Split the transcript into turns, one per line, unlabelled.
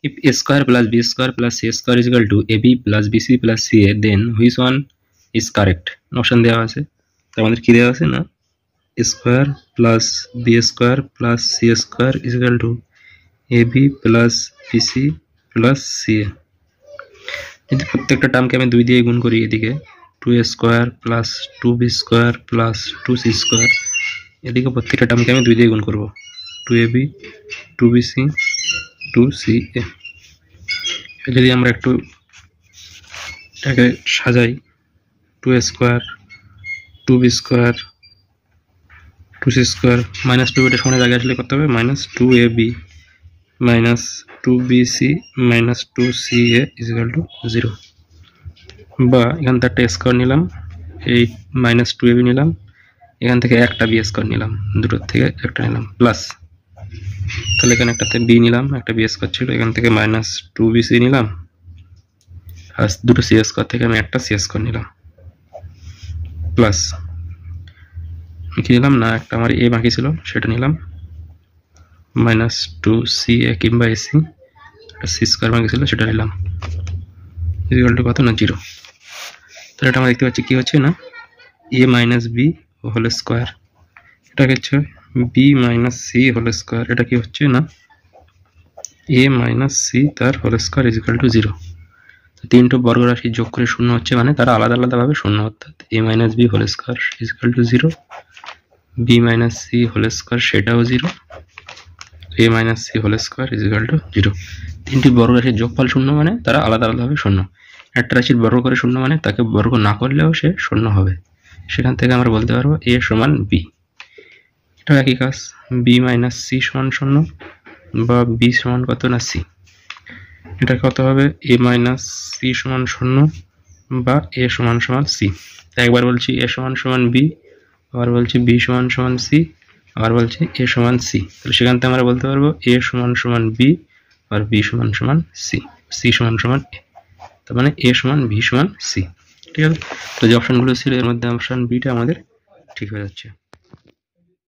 if a square plus b square plus c square is equal to ab plus bc plus ca, then which one is correct? Option দেওয়া আছে, তো আমাদের কি দেওয়া আছে না square plus B square plus C square is equal to ab plus BC plus CA. যদি প্রত্যেকটা টার্মকে আমি 2 দিয়ে গুণ করি, এদিকে 2a square plus 2b square plus 2c square, এদিকে প্রত্যেকটা টার্মকে আমি 2 দিয়ে গুণ করব, 2ab 2bc 2ca। যদি আমরা একটু এটাকে সাজাই, 2a square 2b square 2c square minus 2 এটা সমানের আগে আসলে করতে হবে minus 2ab minus 2bc minus 2ca is equal to 0। বা এখান থেকে একটা স্কোয়ার নিলাম, এই মাইনাস 2ab নিলাম, এখান থেকে একটা বি স্কোয়ার নিলাম, দুটোর থেকে একটা নিলাম প্লাস, তাহলে এখানে একটাতে বি নিলাম, একটা বি স্কোয়ার ছিল, এখান থেকে মাইনাস 2bc নিলাম, আর দুটো সি স্কোয়ার থেকে আমি একটা সি স্কোয়ার নিলাম প্লাস কি নিলাম না একটা আমার এ বাকি ছিল সেটা নিলাম মাইনাস 2ca কিংবা এসি, একটা সি স্কোয়ার বাকি ছিল সেটা নিলাম, ইকুয়াল টু কত না 0। তাহলে এটা আমরা দেখতে পাচ্ছি কি হচ্ছে না A minus B whole square, এটা হচ্ছে B minus C whole square, এটা কি হচ্ছে না এ মাইনাস সি তার whole square is equal to 0। তিনটে বর্গ রাশি যোগ করে শূন্য হচ্ছে মানে তারা আলাদা আলাদাভাবে শূন্য, অর্থাৎ a minus B whole square is equal to 0, b minus C whole square সেটাও 0, a minus C whole square is equal to 0। তিনটি বর্গ রাশির যোগফল শূন্য মানে তারা আলাদা আলাদাভাবে শূন্য। একটা রাশির বর্গ করে শূন্য মানে তাকে বর্গ না করলেও সে শূন্য হবে। সেখান থেকে আমরা বলতে পারবো এ সমান বি। এটা একই কাজ, বি মাইনাস সি সমান শূন্য বা বি সমান কত না সি, এটা কত হবে এ মাইনাস সি সমান শূন্য বা এ সমান সমান সি। তাই একবার বলছি এ সমান সমান বি, আবার বলছি বি সমান সমান সি, আবার বলছি এ সমান সি। তাহলে সেখান থেকে আমরা বলতে পারবো এ সমান সমান বি আর বি সমান সমান সি, সি সমান সমান এ, তার মানে এ সমান বি সমান সি। ঠিক আছে, তো যে অপশনগুলো ছিল এর মধ্যে অপশন বিটা আমাদের ঠিক হয়ে যাচ্ছে।